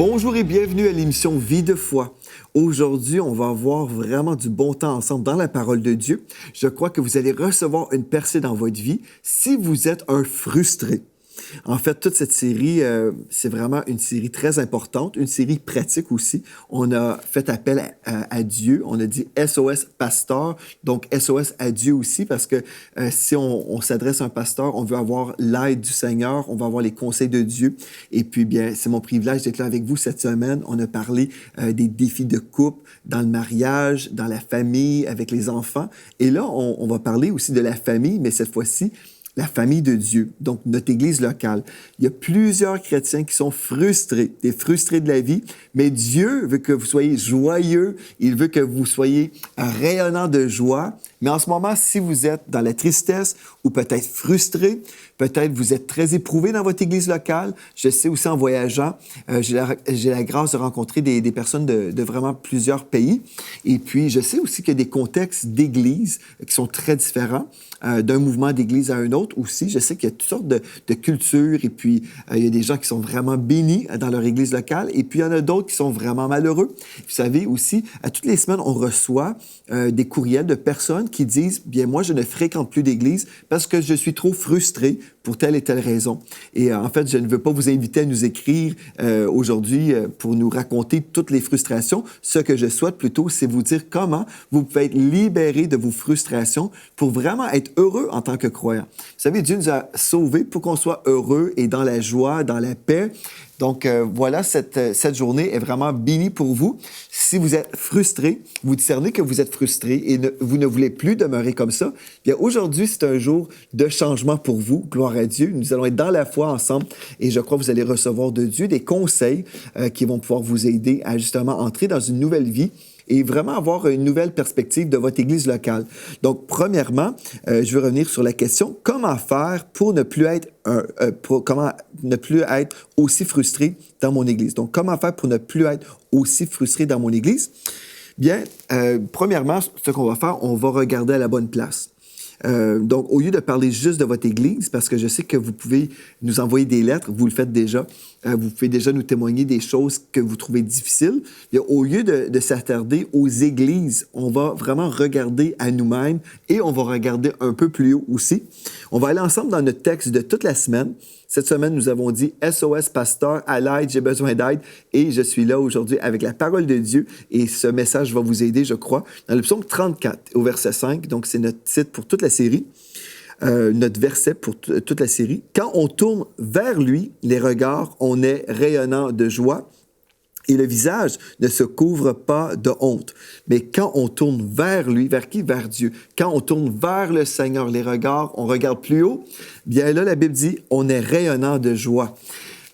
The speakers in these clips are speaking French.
Bonjour et bienvenue à l'émission Vie de foi. Aujourd'hui, on va avoir vraiment du bon temps ensemble dans la parole de Dieu. Je crois que vous allez recevoir une percée dans votre vie si vous êtes un frustré. En fait, toute cette série, c'est vraiment une série très importante, une série pratique aussi. On a fait appel à Dieu, on a dit SOS pasteur, donc SOS à Dieu aussi, parce que si on s'adresse à un pasteur, on veut avoir l'aide du Seigneur, on va avoir les conseils de Dieu. Et puis, bien, c'est mon privilège d'être là avec vous cette semaine. On a parlé des défis de couple, dans le mariage, dans la famille, avec les enfants. Et là, on va parler aussi de la famille, mais cette fois-ci, la famille de Dieu, donc notre Église locale. Il y a plusieurs chrétiens qui sont frustrés, des frustrés de la vie, mais Dieu veut que vous soyez joyeux, il veut que vous soyez rayonnant de joie. Mais en ce moment, si vous êtes dans la tristesse ou peut-être frustré, peut-être vous êtes très éprouvé dans votre Église locale. Je sais aussi en voyageant, j'ai la grâce de rencontrer des personnes de vraiment plusieurs pays. Et puis, je sais aussi qu'il y a des contextes d'Église qui sont très différents. D'un mouvement d'église à un autre aussi. Je sais qu'il y a toutes sortes de cultures et puis il y a des gens qui sont vraiment bénis dans leur église locale et puis il y en a d'autres qui sont vraiment malheureux. Vous savez aussi, à toutes les semaines, on reçoit des courriels de personnes qui disent « Bien, moi, je ne fréquente plus d'église parce que je suis trop frustré pour telle et telle raison. » Et en fait, je ne veux pas vous inviter à nous écrire aujourd'hui pour nous raconter toutes les frustrations. Ce que je souhaite plutôt, c'est vous dire comment vous pouvez être libéré de vos frustrations pour vraiment être heureux en tant que croyant. Vous savez, Dieu nous a sauvés pour qu'on soit heureux et dans la joie, dans la paix. Donc voilà, cette journée est vraiment bénie pour vous. Si vous êtes frustré, vous discernez que vous êtes frustré et vous ne voulez plus demeurer comme ça, bien aujourd'hui, c'est un jour de changement pour vous. Gloire à Dieu. Nous allons être dans la foi ensemble et je crois que vous allez recevoir de Dieu des conseils qui vont pouvoir vous aider à justement entrer dans une nouvelle vie et vraiment avoir une nouvelle perspective de votre Église locale. Donc, premièrement, je veux revenir sur la question « Comment faire pour ne plus être aussi frustré dans mon Église? » Donc, comment faire pour ne plus être aussi frustré dans mon Église? Bien, premièrement, ce qu'on va faire, on va regarder à la bonne place. Donc, au lieu de parler juste de votre Église, parce que je sais que vous pouvez nous envoyer des lettres, vous le faites déjà, vous pouvez déjà nous témoigner des choses que vous trouvez difficiles. Et au lieu de s'attarder aux églises, on va vraiment regarder à nous-mêmes et on va regarder un peu plus haut aussi. On va aller ensemble dans notre texte de toute la semaine. Cette semaine, nous avons dit « SOS Pasteur, à l'aide, j'ai besoin d'aide » et je suis là aujourd'hui avec la parole de Dieu et ce message va vous aider, je crois, dans le psaume 34 au verset 5. Donc, c'est notre titre pour toute la série, notre verset pour toute la série. « Quand on tourne vers lui, les regards, on est rayonnant de joie. » Et le visage ne se couvre pas de honte. Mais quand on tourne vers lui, vers qui? Vers Dieu. Quand on tourne vers le Seigneur, les regards, on regarde plus haut, bien là, la Bible dit, on est rayonnant de joie.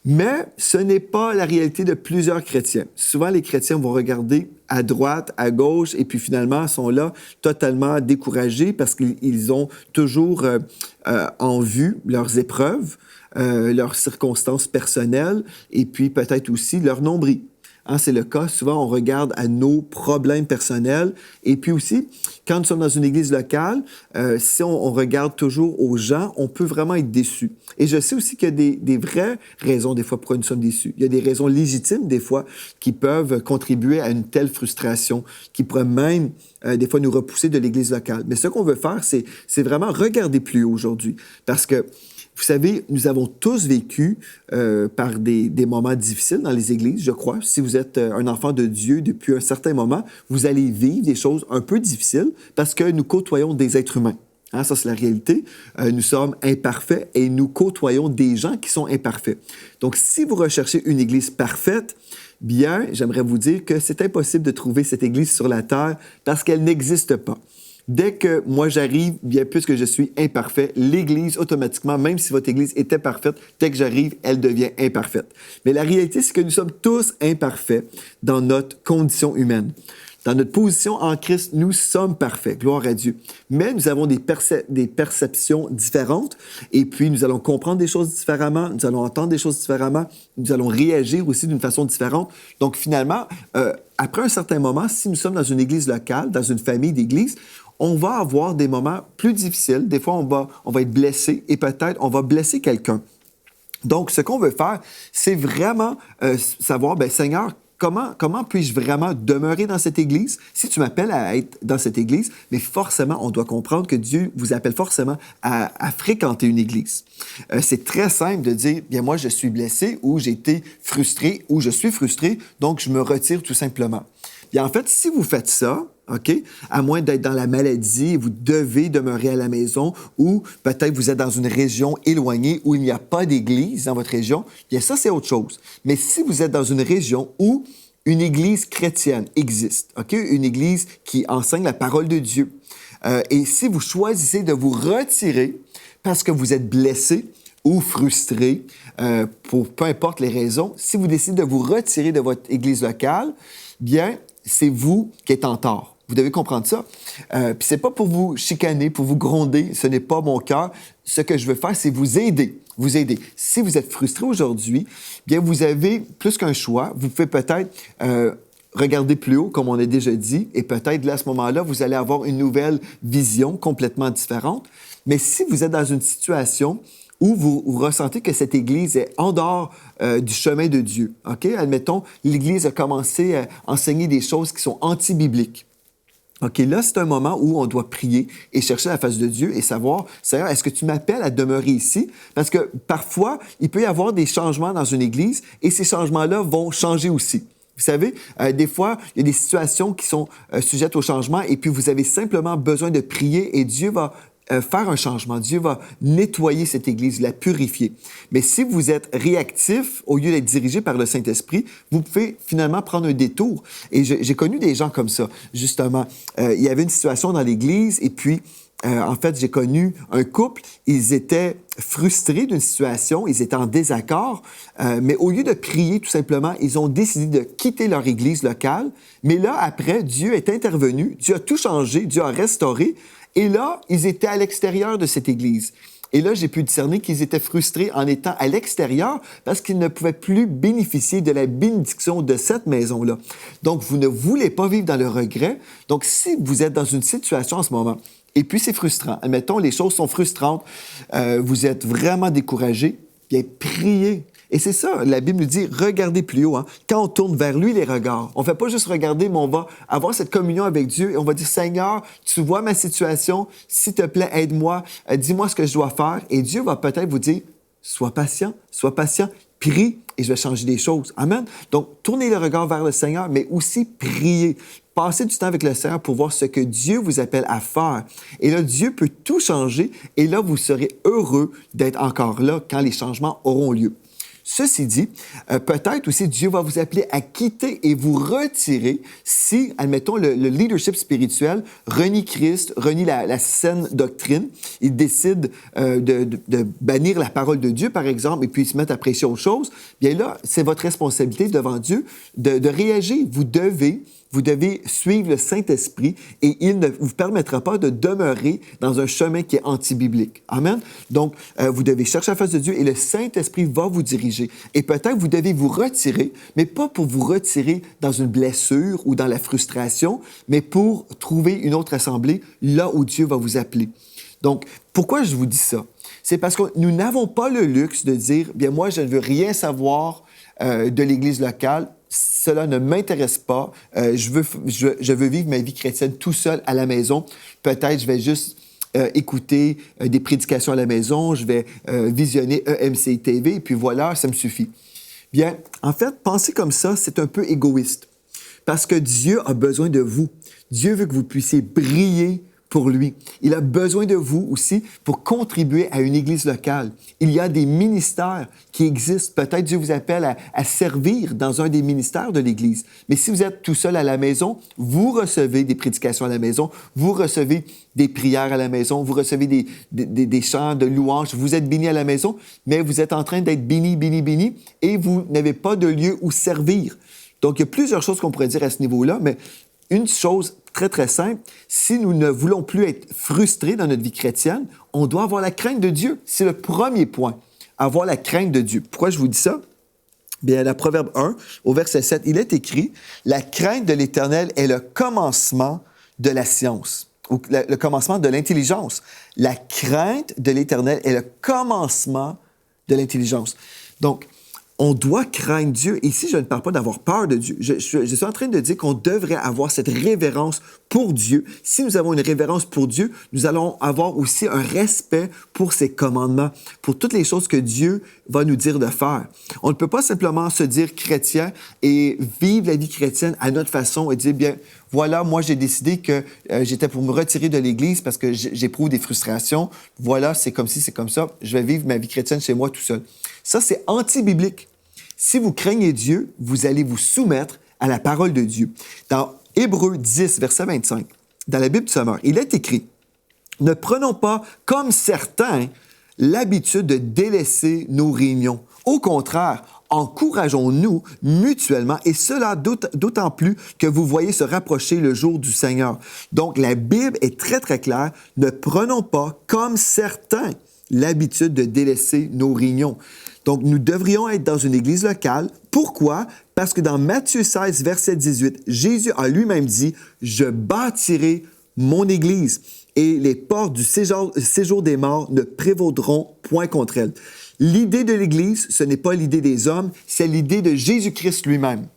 Mais ce n'est pas la réalité de plusieurs chrétiens. Souvent, les chrétiens vont regarder à droite, à gauche, et puis finalement, sont là totalement découragés parce qu'ils ont toujours en vue leurs épreuves, leurs circonstances personnelles, et puis peut-être aussi leur nombril. Hein, c'est le cas. Souvent, on regarde à nos problèmes personnels. Et puis aussi, quand nous sommes dans une église locale, si on regarde toujours aux gens, on peut vraiment être déçu. Et je sais aussi qu'il y a des vraies raisons, des fois, pourquoi nous sommes déçus. Il y a des raisons légitimes, des fois, qui peuvent contribuer à une telle frustration, qui pourraient même, des fois, nous repousser de l'église locale. Mais ce qu'on veut faire, c'est vraiment regarder plus haut aujourd'hui. Parce que vous savez, nous avons tous vécu par des moments difficiles dans les églises, je crois. Si vous êtes un enfant de Dieu depuis un certain moment, vous allez vivre des choses un peu difficiles parce que nous côtoyons des êtres humains. Hein, ça, c'est la réalité. Nous sommes imparfaits et nous côtoyons des gens qui sont imparfaits. Donc, si vous recherchez une église parfaite, bien, j'aimerais vous dire que c'est impossible de trouver cette église sur la terre parce qu'elle n'existe pas. Dès que moi j'arrive, bien puisque je suis imparfait, l'Église, automatiquement, même si votre Église était parfaite, dès que j'arrive, elle devient imparfaite. Mais la réalité, c'est que nous sommes tous imparfaits dans notre condition humaine. Dans notre position en Christ, nous sommes parfaits, gloire à Dieu. Mais nous avons des perceptions différentes et puis nous allons comprendre des choses différemment, nous allons entendre des choses différemment, nous allons réagir aussi d'une façon différente. Donc finalement, après un certain moment, si nous sommes dans une église locale, dans une famille d'église, on va avoir des moments plus difficiles. Des fois, on va être blessé et peut-être on va blesser quelqu'un. Donc, ce qu'on veut faire, c'est vraiment savoir, bien, Seigneur, comment puis-je vraiment demeurer dans cette Église? Si tu m'appelles à être dans cette Église, mais forcément, on doit comprendre que Dieu vous appelle forcément à fréquenter une Église. C'est très simple de dire, bien moi, je suis blessé ou j'ai été frustré ou je suis frustré, donc je me retire tout simplement. Bien, en fait, si vous faites ça, OK? À moins d'être dans la maladie, vous devez demeurer à la maison ou peut-être vous êtes dans une région éloignée où il n'y a pas d'église dans votre région, bien ça, c'est autre chose. Mais si vous êtes dans une région où une église chrétienne existe, OK? Une église qui enseigne la parole de Dieu, et si vous choisissez de vous retirer parce que vous êtes blessé ou frustré, pour peu importe les raisons, si vous décidez de vous retirer de votre église locale, bien, c'est vous qui êtes en tort. Vous devez comprendre ça. Puis c'est pas pour vous chicaner, pour vous gronder. Ce n'est pas mon cœur. Ce que je veux faire, c'est vous aider. Vous aider. Si vous êtes frustré aujourd'hui, bien, vous avez plus qu'un choix. Vous pouvez peut-être regarder plus haut, comme on a déjà dit, et peut-être, là, à ce moment-là, vous allez avoir une nouvelle vision complètement différente. Mais si vous êtes dans une situation où vous ressentez que cette Église est en dehors du chemin de Dieu, OK? Admettons, l'Église a commencé à enseigner des choses qui sont anti-bibliques. OK, là, c'est un moment où on doit prier et chercher la face de Dieu et savoir, Seigneur, est-ce que tu m'appelles à demeurer ici? Parce que parfois, il peut y avoir des changements dans une Église et ces changements-là vont changer aussi. Vous savez, des fois, il y a des situations qui sont sujettes au changement et puis vous avez simplement besoin de prier et Dieu va faire un changement. Dieu va nettoyer cette Église, la purifier. Mais si vous êtes réactif, au lieu d'être dirigé par le Saint-Esprit, vous pouvez finalement prendre un détour. Et j'ai connu des gens comme ça, justement. Il y avait une situation dans l'Église et puis, en fait, j'ai connu un couple, ils étaient frustrés d'une situation, ils étaient en désaccord, mais au lieu de prier tout simplement, ils ont décidé de quitter leur église locale. Mais là, après, Dieu est intervenu, Dieu a tout changé, Dieu a restauré, et là, ils étaient à l'extérieur de cette église. Et là, j'ai pu discerner qu'ils étaient frustrés en étant à l'extérieur parce qu'ils ne pouvaient plus bénéficier de la bénédiction de cette maison-là. Donc, vous ne voulez pas vivre dans le regret. Donc, si vous êtes dans une situation en ce moment, et puis c'est frustrant, admettons, les choses sont frustrantes, vous êtes vraiment découragé, bien, priez. Et c'est ça, la Bible nous dit, regardez plus haut. Hein? Quand on tourne vers lui les regards, on ne fait pas juste regarder, mais on va avoir cette communion avec Dieu et on va dire, Seigneur, tu vois ma situation, s'il te plaît, aide-moi, dis-moi ce que je dois faire. Et Dieu va peut-être vous dire, sois patient, prie et je vais changer des choses. Amen. Donc, tournez le regard vers le Seigneur, mais aussi priez. Passez du temps avec le Seigneur pour voir ce que Dieu vous appelle à faire. Et là, Dieu peut tout changer et là, vous serez heureux d'être encore là quand les changements auront lieu. Ceci dit, peut-être aussi Dieu va vous appeler à quitter et vous retirer si, admettons, le leadership spirituel renie Christ, renie la saine doctrine. Il décide de bannir la parole de Dieu, par exemple, et puis se mettre à prêcher autre chose. Bien là, c'est votre responsabilité devant Dieu de réagir. Vous devez suivre le Saint-Esprit et il ne vous permettra pas de demeurer dans un chemin qui est anti-biblique. Amen? Donc, vous devez chercher la face de Dieu et le Saint-Esprit va vous diriger. Et peut-être vous devez vous retirer, mais pas pour vous retirer dans une blessure ou dans la frustration, mais pour trouver une autre assemblée là où Dieu va vous appeler. Donc, pourquoi je vous dis ça? C'est parce que nous n'avons pas le luxe de dire, bien moi, je ne veux rien savoir de l'Église locale. Cela ne m'intéresse pas. Je veux vivre ma vie chrétienne tout seul à la maison. Peut-être je vais juste écouter des prédications à la maison, je vais visionner EMC TV, et puis voilà, ça me suffit. Bien, en fait, penser comme ça, c'est un peu égoïste. Parce que Dieu a besoin de vous. Dieu veut que vous puissiez briller pour lui. Il a besoin de vous aussi pour contribuer à une église locale. Il y a des ministères qui existent. Peut-être Dieu vous appelle à servir dans un des ministères de l'église. Mais si vous êtes tout seul à la maison, vous recevez des prédications à la maison, vous recevez des prières à la maison, vous recevez des chants de louanges, vous êtes bénis à la maison, mais vous êtes en train d'être bénis, et vous n'avez pas de lieu où servir. Donc, il y a plusieurs choses qu'on pourrait dire à ce niveau-là, mais une chose très, très simple, si nous ne voulons plus être frustrés dans notre vie chrétienne, on doit avoir la crainte de Dieu. C'est le premier point, avoir la crainte de Dieu. Pourquoi je vous dis ça? Bien, dans Proverbe 1, au verset 7, il est écrit « La crainte de l'Éternel est le commencement de la science » ou le commencement de l'intelligence. La crainte de l'Éternel est le commencement de l'intelligence. Donc, on doit craindre Dieu. Ici, je ne parle pas d'avoir peur de Dieu. Je suis en train de dire qu'on devrait avoir cette révérence pour Dieu. Si nous avons une révérence pour Dieu, nous allons avoir aussi un respect pour ses commandements, pour toutes les choses que Dieu va nous dire de faire. On ne peut pas simplement se dire chrétien et vivre la vie chrétienne à notre façon et dire, bien, voilà, moi, j'ai décidé que j'étais pour me retirer de l'Église parce que j'éprouve des frustrations. Voilà, c'est comme ci, c'est comme ça. Je vais vivre ma vie chrétienne chez moi tout seul. Ça, c'est anti-biblique. Si vous craignez Dieu, vous allez vous soumettre à la parole de Dieu. Dans Hébreux 10, verset 25, dans la Bible du Sommeur, il est écrit « Ne prenons pas, comme certains, l'habitude de délaisser nos réunions. Au contraire, encourageons-nous mutuellement, et cela d'autant plus que vous voyez se rapprocher le jour du Seigneur. » Donc, la Bible est très, très claire. Ne prenons pas, comme certains, l'habitude de délaisser nos réunions. Donc, nous devrions être dans une église locale. Pourquoi? Parce que dans Matthieu 16, verset 18, Jésus a lui-même dit « Je bâtirai mon église et les portes du séjour des morts ne prévaudront point contre elle. » L'idée de l'Église, ce n'est pas l'idée des hommes, c'est l'idée de Jésus-Christ lui-même.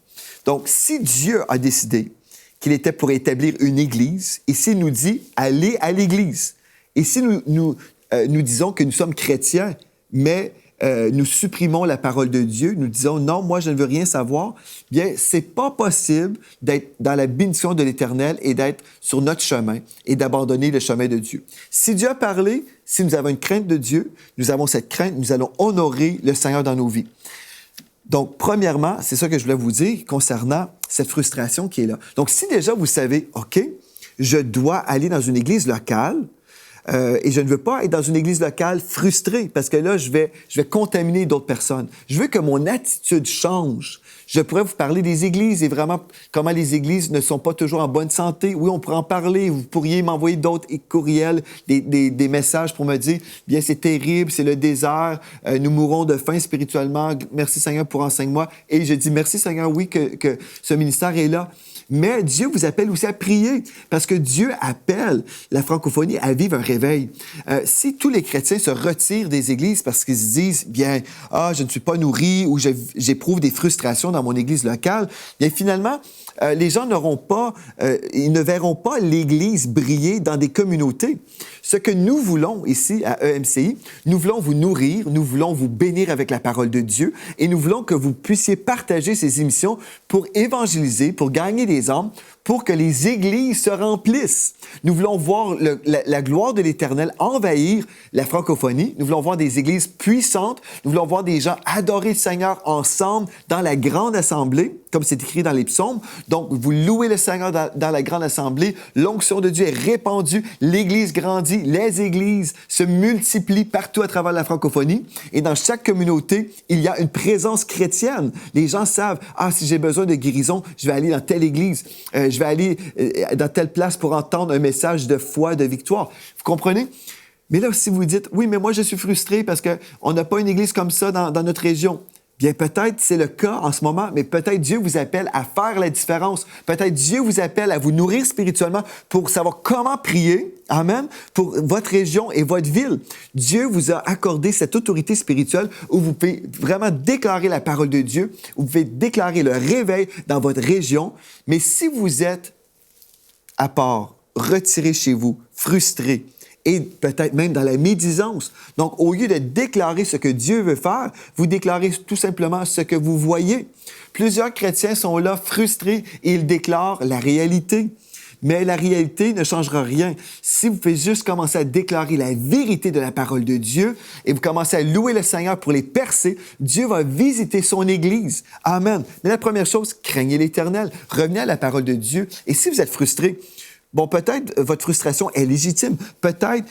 Donc, si Dieu a décidé qu'il était pour établir une Église, et s'il nous dit « allez à l'Église », et si nous disons que nous sommes chrétiens, mais nous supprimons la parole de Dieu, nous disons « non, moi je ne veux rien savoir », bien, c'est pas possible d'être dans la bénédiction de l'Éternel et d'être sur notre chemin et d'abandonner le chemin de Dieu. Si Dieu a parlé, si nous avons une crainte de Dieu, nous avons cette crainte, nous allons honorer le Seigneur dans nos vies. Donc, premièrement, c'est ça que je voulais vous dire concernant cette frustration qui est là. Donc, si déjà vous savez, OK, je dois aller dans une église locale, et je ne veux pas être dans une église locale frustrée parce que là, je vais contaminer d'autres personnes. Je veux que mon attitude change. Je pourrais vous parler des églises et vraiment comment les églises ne sont pas toujours en bonne santé. Oui, on pourrait en parler. Vous pourriez m'envoyer d'autres courriels, des messages pour me dire « Bien, c'est terrible, c'est le désert, nous mourrons de faim spirituellement. Merci Seigneur pour enseigne-moi. » Et je dis « Merci Seigneur, oui, que ce ministère est là. » Mais Dieu vous appelle aussi à prier parce que Dieu appelle la francophonie à vivre un réveil. Si tous les chrétiens se retirent des églises parce qu'ils se disent, bien, je ne suis pas nourri ou j'éprouve des frustrations dans mon église locale, bien finalement, les gens ils ne verront pas l'Église briller dans des communautés. Ce que nous voulons ici à EMCI, nous voulons vous nourrir, nous voulons vous bénir avec la parole de Dieu et nous voulons que vous puissiez partager ces émissions pour évangéliser, pour gagner des âmes, pour que les églises se remplissent. Nous voulons voir la gloire de l'Éternel envahir la francophonie. Nous voulons voir des églises puissantes. Nous voulons voir des gens adorer le Seigneur ensemble dans la grande assemblée, comme c'est écrit dans les psaumes. Donc, vous louez le Seigneur dans la grande assemblée. L'onction de Dieu est répandue. L'Église grandit. Les églises se multiplient partout à travers la francophonie. Et dans chaque communauté, il y a une présence chrétienne. Les gens savent, si j'ai besoin de guérison, je vais aller dans telle église. Je vais aller dans telle place pour entendre un message de foi, de victoire. Vous comprenez? Mais là, si vous dites, oui, mais moi, je suis frustré parce qu'on n'a pas une église comme ça dans notre région. Bien, peut-être c'est le cas en ce moment, mais peut-être Dieu vous appelle à faire la différence. Peut-être Dieu vous appelle à vous nourrir spirituellement pour savoir comment prier, amen, pour votre région et votre ville. Dieu vous a accordé cette autorité spirituelle où vous pouvez vraiment déclarer la parole de Dieu, où vous pouvez déclarer le réveil dans votre région. Mais si vous êtes à part, retiré chez vous, frustré, et peut-être même dans la médisance. Donc, au lieu de déclarer ce que Dieu veut faire, vous déclarez tout simplement ce que vous voyez. Plusieurs chrétiens sont là frustrés et ils déclarent la réalité. Mais la réalité ne changera rien. Si vous pouvez juste commencer à déclarer la vérité de la parole de Dieu et vous commencez à louer le Seigneur pour les percer, Dieu va visiter son Église. Amen. Mais la première chose, craignez l'Éternel. Revenez à la parole de Dieu. Et si vous êtes frustré, bon, peut-être votre frustration est légitime. Peut-être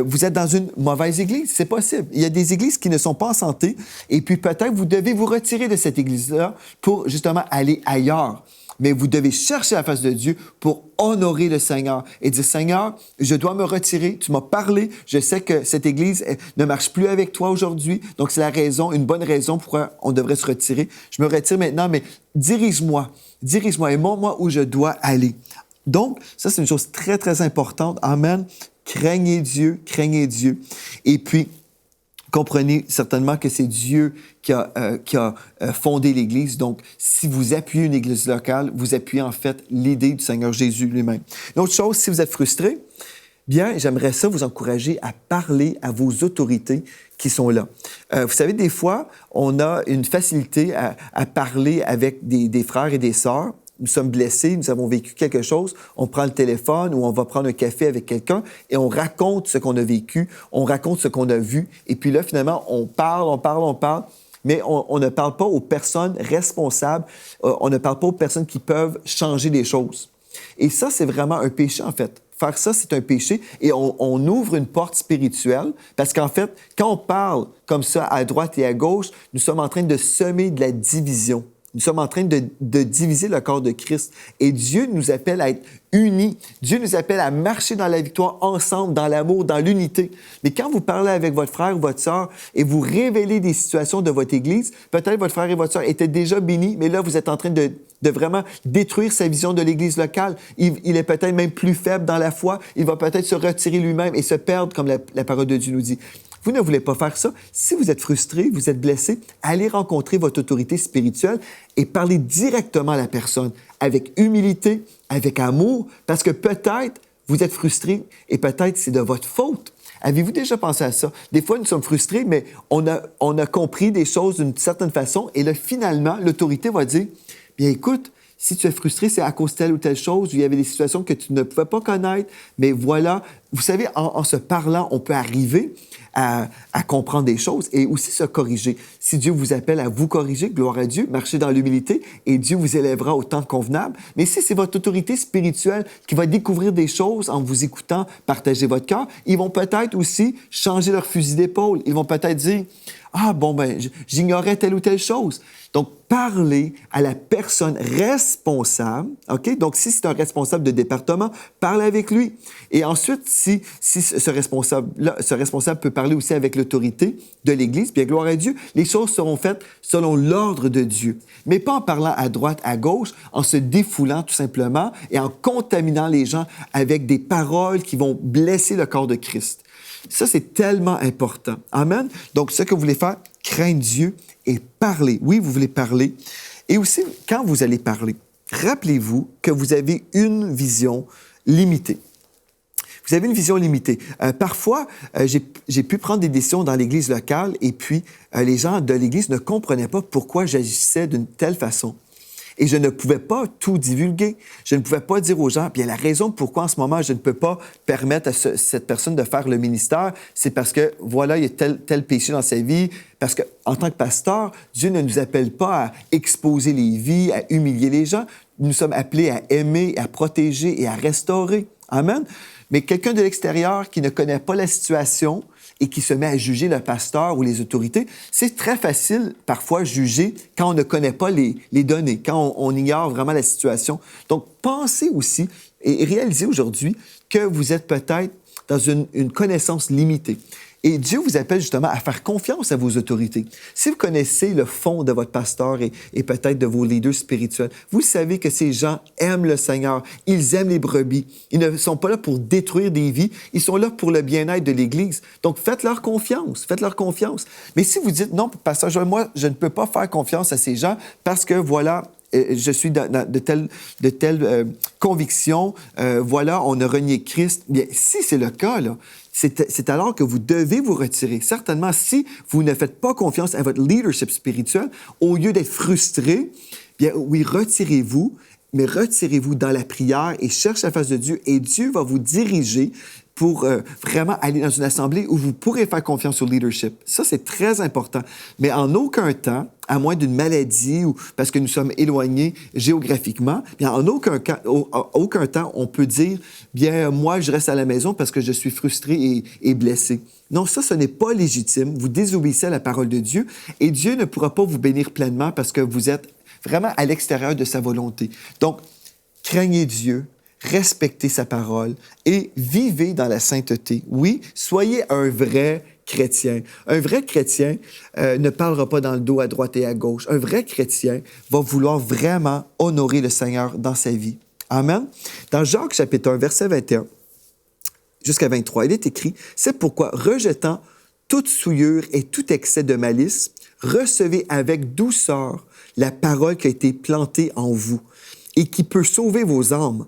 vous êtes dans une mauvaise église. C'est possible. Il y a des églises qui ne sont pas en santé. Et puis peut-être vous devez vous retirer de cette église-là pour justement aller ailleurs. Mais vous devez chercher la face de Dieu pour honorer le Seigneur et dire, Seigneur, je dois me retirer. Tu m'as parlé. Je sais que cette église ne marche plus avec toi aujourd'hui. Donc, c'est la raison, une bonne raison pourquoi on devrait se retirer. Je me retire maintenant, mais dirige-moi et montre-moi où je dois aller. Donc, ça, c'est une chose très, très importante. Amen. Craignez Dieu. Et puis, Comprenez certainement que c'est Dieu qui a fondé l'Église. Donc, si vous appuyez une Église locale, vous appuyez en fait l'idée du Seigneur Jésus lui-même. Une autre chose, si vous êtes frustré, bien, j'aimerais ça vous encourager à parler à vos autorités qui sont là. Vous savez, des fois, on a une facilité à parler avec des frères et des sœurs. Nous sommes blessés, nous avons vécu quelque chose, on prend le téléphone ou on va prendre un café avec quelqu'un et on raconte ce qu'on a vécu, on raconte ce qu'on a vu. Et puis là, finalement, on parle, mais on ne parle pas aux personnes responsables, on ne parle pas aux personnes qui peuvent changer les choses. Et ça, c'est vraiment un péché, en fait. Faire ça, c'est un péché et on ouvre une porte spirituelle parce qu'en fait, quand on parle comme ça à droite et à gauche, nous sommes en train de semer de la division. Nous sommes en train de diviser le corps de Christ. Et Dieu nous appelle à être unis. Dieu nous appelle à marcher dans la victoire ensemble, dans l'amour, dans l'unité. Mais quand vous parlez avec votre frère ou votre sœur et vous révélez des situations de votre Église, peut-être votre frère et votre sœur étaient déjà bénis, mais là, vous êtes en train de vraiment détruire sa vision de l'Église locale. Il est peut-être même plus faible dans la foi. Il va peut-être se retirer lui-même et se perdre, comme la parole de Dieu nous dit. Vous ne voulez pas faire ça. Si vous êtes frustré, vous êtes blessé, allez rencontrer votre autorité spirituelle et parlez directement à la personne avec humilité, avec amour, parce que peut-être vous êtes frustré et peut-être c'est de votre faute. Avez-vous déjà pensé à ça? Des fois, nous sommes frustrés, mais on a compris des choses d'une certaine façon et là, finalement, l'autorité va dire, bien écoute, si tu es frustré, c'est à cause de telle ou telle chose, où il y avait des situations que tu ne pouvais pas connaître, mais voilà, vous savez, en se parlant, on peut arriver à comprendre des choses et aussi se corriger. Si Dieu vous appelle à vous corriger, gloire à Dieu, marchez dans l'humilité et Dieu vous élèvera au temps convenable. Mais si c'est votre autorité spirituelle qui va découvrir des choses en vous écoutant, partager votre cœur, ils vont peut-être aussi changer leur fusil d'épaule. Ils vont peut-être dire, ah bon, ben, j'ignorais telle ou telle chose. Donc, parlez à la personne responsable, OK? Donc, si c'est un responsable de département, parlez avec lui. Et ensuite, si ce responsable peut parler aussi avec l'autorité de l'Église, bien, gloire à Dieu, les choses seront faites selon l'ordre de Dieu. Mais pas en parlant à droite, à gauche, en se défoulant tout simplement et en contaminant les gens avec des paroles qui vont blesser le corps de Christ. Ça, c'est tellement important. Amen? Donc, ce que vous voulez faire, craindre Dieu et parler. Oui, vous voulez parler. Et aussi, quand vous allez parler, rappelez-vous que vous avez une vision limitée. Vous avez une vision limitée. Parfois, j'ai pu prendre des décisions dans l'Église locale et puis les gens de l'Église ne comprenaient pas pourquoi j'agissais d'une telle façon. Et je ne pouvais pas tout divulguer. Je ne pouvais pas dire aux gens, bien la raison pourquoi en ce moment je ne peux pas permettre à cette personne de faire le ministère, c'est parce que voilà, il y a tel péché dans sa vie. Parce qu'en tant que pasteur, Dieu ne nous appelle pas à exposer les vies, à humilier les gens. Nous sommes appelés à aimer, à protéger et à restaurer. Amen. Mais quelqu'un de l'extérieur qui ne connaît pas la situation et qui se met à juger le pasteur ou les autorités, c'est très facile parfois juger quand on ne connaît pas les données, quand on ignore vraiment la situation. Donc, pensez aussi et réalisez aujourd'hui que vous êtes peut-être dans une connaissance limitée. Et Dieu vous appelle justement à faire confiance à vos autorités. Si vous connaissez le fond de votre pasteur et peut-être de vos leaders spirituels, vous savez que ces gens aiment le Seigneur, ils aiment les brebis. Ils ne sont pas là pour détruire des vies, ils sont là pour le bien-être de l'Église. Donc, faites-leur confiance, faites-leur confiance. Mais si vous dites, non, pasteur Joël, moi, je ne peux pas faire confiance à ces gens parce que, voilà, je suis de telles convictions, voilà, on a renié Christ. Bien, si c'est le cas, là, c'est alors que vous devez vous retirer. Certainement, si vous ne faites pas confiance à votre leadership spirituel, au lieu d'être frustré, bien oui, retirez-vous, mais retirez-vous dans la prière et cherchez la face de Dieu et Dieu va vous diriger pour vraiment aller dans une assemblée où vous pourrez faire confiance au leadership. Ça, c'est très important. Mais en aucun temps, à moins d'une maladie ou parce que nous sommes éloignés géographiquement, bien en aucun temps, on peut dire, bien, moi, je reste à la maison parce que je suis frustré et blessé. Non, ça, ce n'est pas légitime. Vous désobéissez à la parole de Dieu et Dieu ne pourra pas vous bénir pleinement parce que vous êtes vraiment à l'extérieur de sa volonté. Donc, craignez Dieu, respectez sa parole et vivez dans la sainteté. Oui, soyez un vrai chrétien. Un vrai chrétien ne parlera pas dans le dos à droite et à gauche. Un vrai chrétien va vouloir vraiment honorer le Seigneur dans sa vie. Amen. Dans Jacques chapitre 1, verset 21 jusqu'à 23, il est écrit, « C'est pourquoi, rejetant toute souillure et tout excès de malice, recevez avec douceur la parole qui a été plantée en vous et qui peut sauver vos âmes.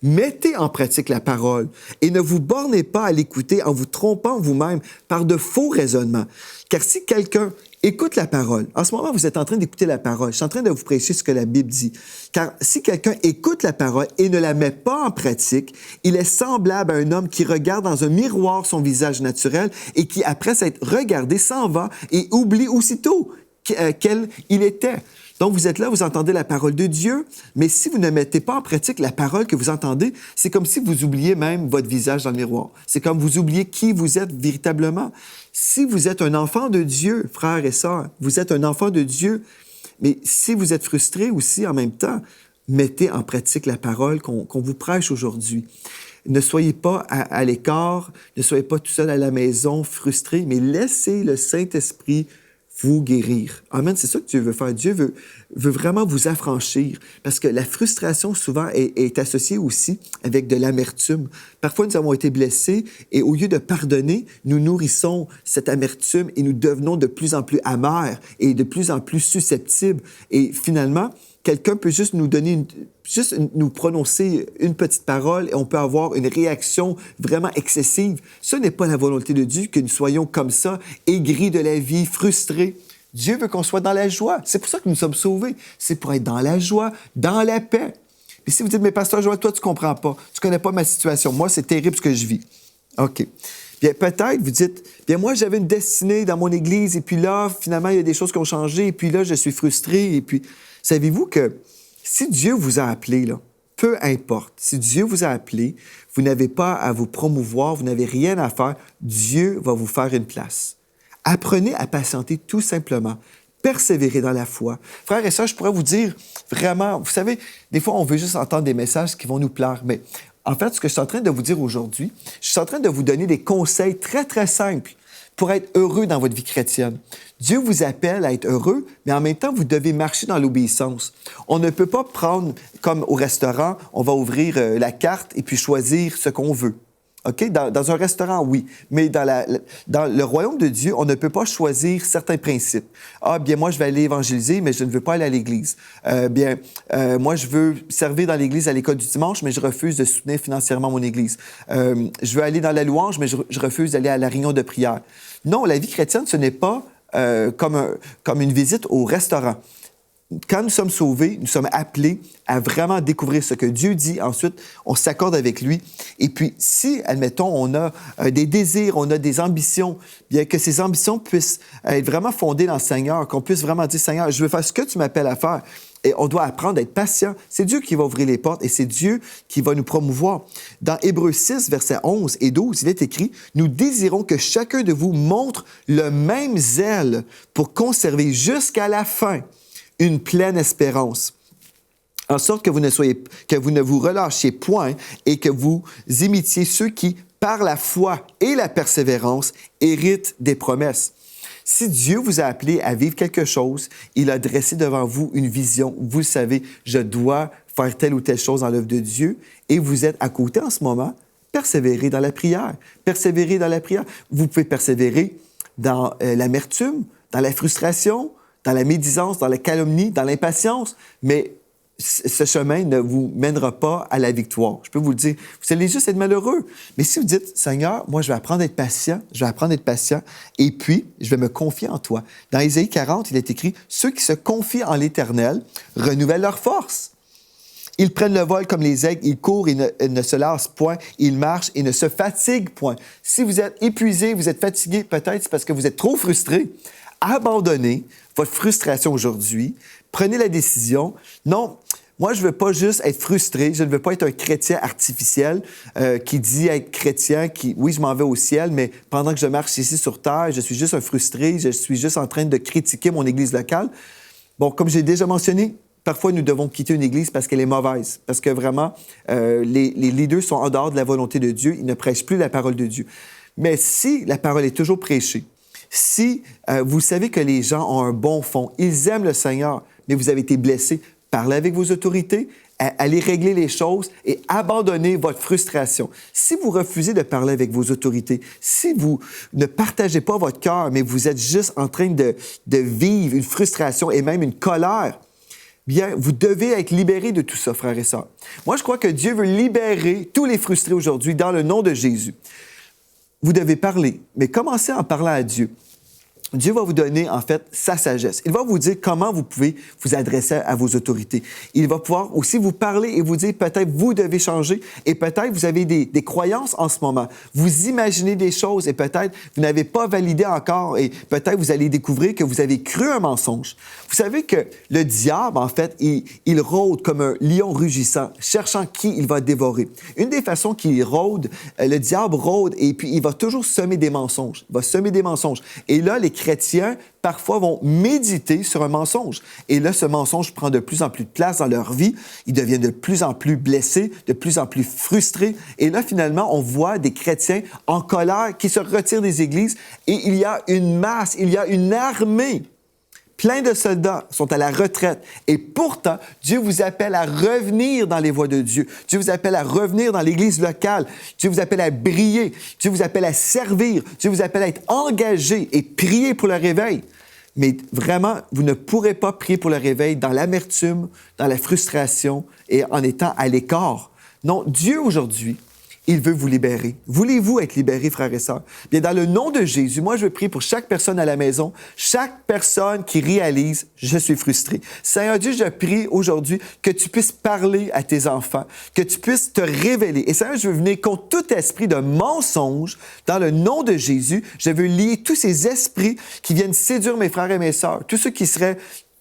Mettez en pratique la parole et ne vous bornez pas à l'écouter en vous trompant vous-même par de faux raisonnements. Car si quelqu'un écoute la parole, en ce moment, vous êtes en train d'écouter la parole, je suis en train de vous prêcher ce que la Bible dit. Car si quelqu'un écoute la parole et ne la met pas en pratique, il est semblable à un homme qui regarde dans un miroir son visage naturel et qui, après s'être regardé, s'en va et oublie aussitôt quel il était. Donc, vous êtes là, vous entendez la parole de Dieu, mais si vous ne mettez pas en pratique la parole que vous entendez, c'est comme si vous oubliez même votre visage dans le miroir. C'est comme vous oubliez qui vous êtes véritablement. Si vous êtes un enfant de Dieu, frères et sœurs, vous êtes un enfant de Dieu, mais si vous êtes frustré aussi en même temps, mettez en pratique la parole qu'on vous prêche aujourd'hui. Ne soyez pas à l'écart, ne soyez pas tout seul à la maison, frustré, mais laissez le Saint-Esprit vous guérir. Amen, c'est ça que Dieu veut faire. Dieu veut vraiment vous affranchir parce que la frustration, souvent, est associée aussi avec de l'amertume. Parfois, nous avons été blessés et au lieu de pardonner, nous nourrissons cette amertume et nous devenons de plus en plus amers et de plus en plus susceptibles. Et finalement, quelqu'un peut juste nous prononcer une petite parole et on peut avoir une réaction vraiment excessive. Ce n'est pas la volonté de Dieu que nous soyons comme ça, aigris de la vie, frustrés. Dieu veut qu'on soit dans la joie. C'est pour ça que nous sommes sauvés. C'est pour être dans la joie, dans la paix. Puis si vous dites, mais pasteur Joël, toi, tu comprends pas. Tu connais pas ma situation. Moi, c'est terrible ce que je vis. OK. Bien, peut-être, vous dites, bien, moi, j'avais une destinée dans mon Église et puis là, finalement, il y a des choses qui ont changé et puis là, je suis frustré et puis... Savez-vous que si Dieu vous a appelé, là, peu importe, si Dieu vous a appelé, vous n'avez pas à vous promouvoir, vous n'avez rien à faire, Dieu va vous faire une place. Apprenez à patienter tout simplement. Persévérez dans la foi. Frères et sœurs, je pourrais vous dire vraiment, vous savez, des fois, on veut juste entendre des messages qui vont nous plaire, mais en fait, ce que je suis en train de vous dire aujourd'hui, je suis en train de vous donner des conseils très, très simples pour être heureux dans votre vie chrétienne. Dieu vous appelle à être heureux, mais en même temps, vous devez marcher dans l'obéissance. On ne peut pas prendre, comme au restaurant, on va ouvrir la carte et puis choisir ce qu'on veut. OK? Dans un restaurant, oui. Mais dans le royaume de Dieu, on ne peut pas choisir certains principes. Ah, bien, moi, je vais aller évangéliser, mais je ne veux pas aller à l'église. Moi, je veux servir dans l'église à l'école du dimanche, mais je refuse de soutenir financièrement mon église. Je veux aller dans la louange, mais je refuse d'aller à la réunion de prière. Non, la vie chrétienne, ce n'est pas comme une visite au restaurant. Quand nous sommes sauvés, nous sommes appelés à vraiment découvrir ce que Dieu dit. Ensuite, on s'accorde avec lui. Et puis, si, admettons, on a des désirs, on a des ambitions, bien que ces ambitions puissent être vraiment fondées dans le Seigneur, qu'on puisse vraiment dire, Seigneur, je veux faire ce que tu m'appelles à faire. Et on doit apprendre à être patient. C'est Dieu qui va ouvrir les portes et c'est Dieu qui va nous promouvoir. Dans Hébreux 6, versets 11 et 12, il est écrit, « Nous désirons que chacun de vous montre le même zèle pour conserver jusqu'à la fin une pleine espérance, en sorte que vous ne vous relâchiez point et que vous imitiez ceux qui, par la foi et la persévérance, héritent des promesses. » Si Dieu vous a appelé à vivre quelque chose, il a dressé devant vous une vision. Vous le savez, je dois faire telle ou telle chose dans l'œuvre de Dieu et vous êtes à côté en ce moment, persévérez dans la prière. Persévérez dans la prière. Vous pouvez persévérer dans l'amertume, dans la frustration, dans la médisance, dans la calomnie, dans l'impatience, mais ce chemin ne vous mènera pas à la victoire. Je peux vous le dire. Vous allez juste être malheureux. Mais si vous dites, Seigneur, moi, je vais apprendre à être patient, et puis, je vais me confier en toi. Dans Ésaïe 40, il est écrit, « Ceux qui se confient en l'Éternel renouvellent leur force. Ils prennent le vol comme les aigles, ils courent et ne se lassent point, ils marchent et ne se fatiguent point. » Si vous êtes épuisé, vous êtes fatigué, peut-être c'est parce que vous êtes trop frustré. Abandonnez votre frustration aujourd'hui. Prenez la décision. Non, moi, je ne veux pas juste être frustré. Je ne veux pas être un chrétien artificiel qui dit être chrétien, oui, je m'en vais au ciel, mais pendant que je marche ici sur terre, je suis juste un frustré, je suis juste en train de critiquer mon église locale. Bon, comme j'ai déjà mentionné, parfois, nous devons quitter une église parce qu'elle est mauvaise, parce que vraiment, les leaders sont en dehors de la volonté de Dieu. Ils ne prêchent plus la parole de Dieu. Mais si la parole est toujours prêchée, si vous savez que les gens ont un bon fond, ils aiment le Seigneur, mais vous avez été blessé, parlez avec vos autorités, allez régler les choses et abandonnez votre frustration. Si vous refusez de parler avec vos autorités, si vous ne partagez pas votre cœur, mais vous êtes juste en train de vivre une frustration et même une colère, bien, vous devez être libérés de tout ça, frères et sœurs. Moi, je crois que Dieu veut libérer tous les frustrés aujourd'hui dans le nom de Jésus. Vous devez parler, mais commencez en parlant à Dieu. Dieu va vous donner, en fait, sa sagesse. Il va vous dire comment vous pouvez vous adresser à vos autorités. Il va pouvoir aussi vous parler et vous dire peut-être vous devez changer et peut-être vous avez des croyances en ce moment. Vous imaginez des choses et peut-être vous n'avez pas validé encore et peut-être vous allez découvrir que vous avez cru un mensonge. Vous savez que le diable, en fait, il rôde comme un lion rugissant, cherchant qui il va dévorer. Une des façons qu'il rôde, le diable rôde et puis il va toujours semer des mensonges. Il va semer des mensonges. Et là, les chrétiens, parfois, vont méditer sur un mensonge. Et là, ce mensonge prend de plus en plus de place dans leur vie. Ils deviennent de plus en plus blessés, de plus en plus frustrés. Et là, finalement, on voit des chrétiens en colère qui se retirent des églises et il y a une masse, il y a une armée. Plein de soldats sont à la retraite. Et pourtant, Dieu vous appelle à revenir dans les voies de Dieu. Dieu vous appelle à revenir dans l'Église locale. Dieu vous appelle à briller. Dieu vous appelle à servir. Dieu vous appelle à être engagé et prier pour le réveil. Mais vraiment, vous ne pourrez pas prier pour le réveil dans l'amertume, dans la frustration et en étant à l'écart. Non, Dieu aujourd'hui, il veut vous libérer. Voulez-vous être libérés, frères et sœurs? Bien, dans le nom de Jésus, moi, je veux prier pour chaque personne à la maison, chaque personne qui réalise « Je suis frustré ». Seigneur Dieu, je prie aujourd'hui que tu puisses parler à tes enfants, que tu puisses te révéler. Et Seigneur, je veux venir contre tout esprit de mensonge dans le nom de Jésus. Je veux lier tous ces esprits qui viennent séduire mes frères et mes sœurs, tous ceux qui seraient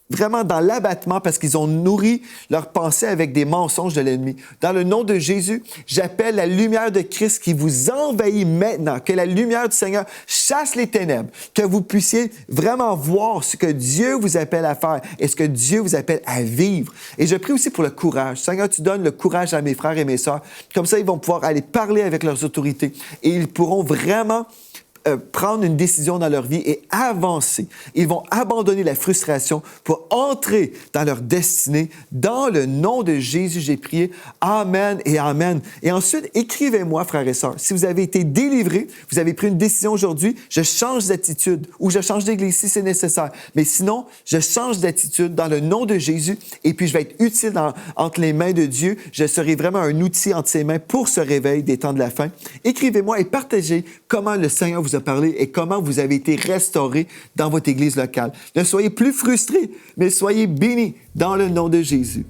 vraiment dans l'abattement parce qu'ils ont nourri leurs pensées avec des mensonges de l'ennemi. Dans le nom de Jésus, j'appelle la lumière de Christ qui vous envahit maintenant, que la lumière du Seigneur chasse les ténèbres, que vous puissiez vraiment voir ce que Dieu vous appelle à faire et ce que Dieu vous appelle à vivre. Et je prie aussi pour le courage. Seigneur, tu donnes le courage à mes frères et mes sœurs. Comme ça, ils vont pouvoir aller parler avec leurs autorités et ils pourront vraiment prendre une décision dans leur vie et avancer. Ils vont abandonner la frustration pour entrer dans leur destinée. Dans le nom de Jésus, j'ai prié. Amen et Amen. Et ensuite, écrivez-moi, frères et sœurs, si vous avez été délivrés, vous avez pris une décision aujourd'hui, je change d'attitude ou je change d'église si c'est nécessaire. Mais sinon, je change d'attitude dans le nom de Jésus et puis je vais être utile entre les mains de Dieu. Je serai vraiment un outil entre ses mains pour ce réveil des temps de la fin. Écrivez-moi et partagez comment le Seigneur vous a parlé et comment vous avez été restauré dans votre église locale. Ne soyez plus frustrés, mais soyez bénis dans le nom de Jésus.